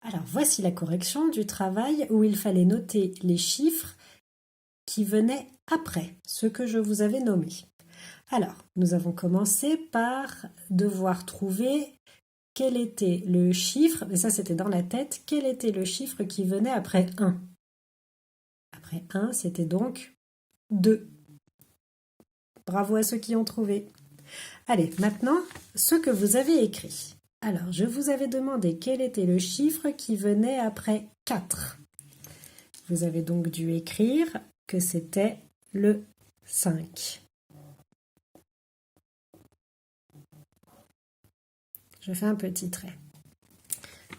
Alors, voici la correction du travail où il fallait noter les chiffres qui venaient après, ceux que je vous avais nommés. Alors, nous avons commencé par devoir trouver quel était le chiffre, mais ça c'était dans la tête, quel était le chiffre qui venait après 1. Après 1, c'était donc 2. Bravo à ceux qui ont trouvé. Allez, maintenant, ce que vous avez écrit. Alors, je vous avais demandé quel était le chiffre qui venait après 4. Vous avez donc dû écrire que c'était le 5. Je fais un petit trait.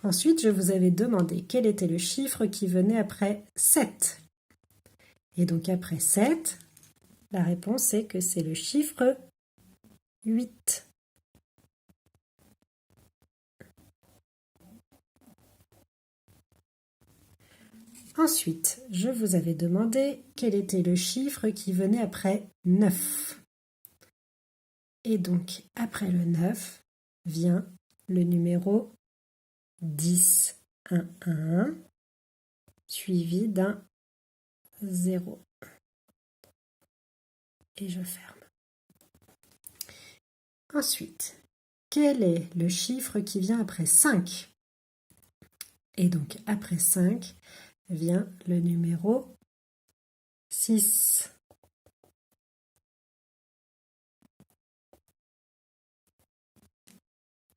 Ensuite, je vous avais demandé quel était le chiffre qui venait après 7. Et donc après 7, la réponse est que c'est le chiffre 8. Ensuite, je vous avais demandé quel était le chiffre qui venait après 9. Et donc, après le 9, vient le numéro 10, 1, suivi d'un 0. Et je ferme. Ensuite, quel est le chiffre qui vient après 5? Et donc, après 5, vient le numéro 6.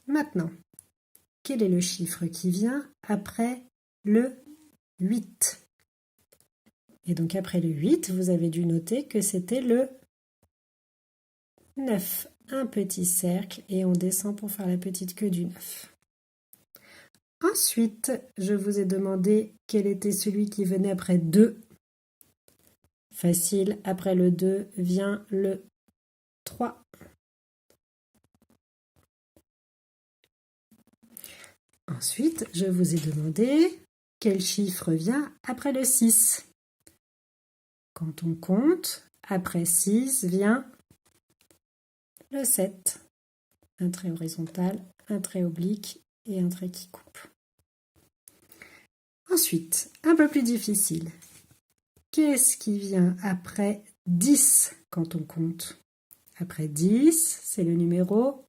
Maintenant, quel est le chiffre qui vient après le 8? Et donc après le 8, vous avez dû noter que c'était le 9. Un petit cercle et on descend pour faire la petite queue du 9. Ensuite, je vous ai demandé quel était celui qui venait après 2. Facile, après le 2 vient le 3. Ensuite, je vous ai demandé quel chiffre vient après le 6. Quand on compte, après 6 vient le 7. Un trait horizontal, un trait oblique et un trait qui coupe. Ensuite, un peu plus difficile. Qu'est-ce qui vient après 10 quand on compte? Après 10, c'est le numéro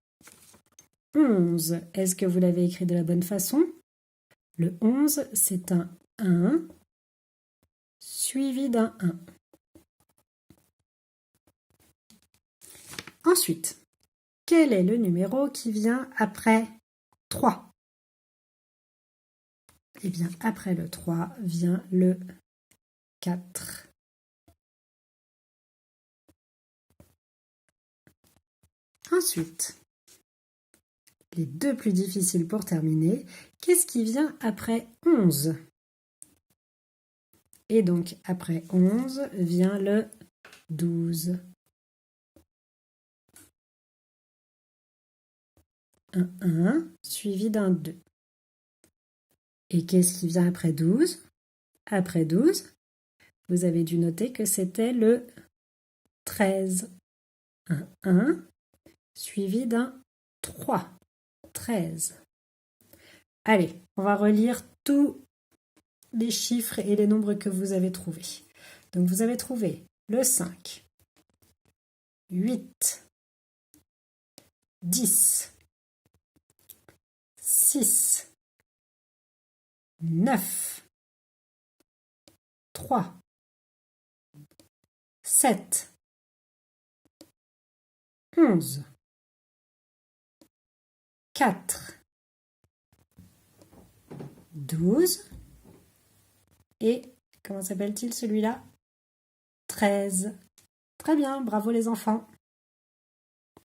11. Est-ce que vous l'avez écrit de la bonne façon? Le 11, c'est un 1 suivi d'un 1. Ensuite, quel est le numéro qui vient après 3? Eh bien, après le 3 vient le 4. Ensuite, les deux plus difficiles pour terminer, qu'est-ce qui vient après 11? Et donc, après 11 vient le 12. Un 1 suivi d'un 2. Et qu'est-ce qui vient après 12? Après 12, vous avez dû noter que c'était le 13. Un 1 suivi d'un 3. 13. Allez, on va relire tous les chiffres et les nombres que vous avez trouvés. Donc vous avez trouvé le 5, 8, 10, 6, 9, 3, 7, 11, 4, 12 et, comment s'appelle-t-il celui-là? 13. Très bien, bravo les enfants.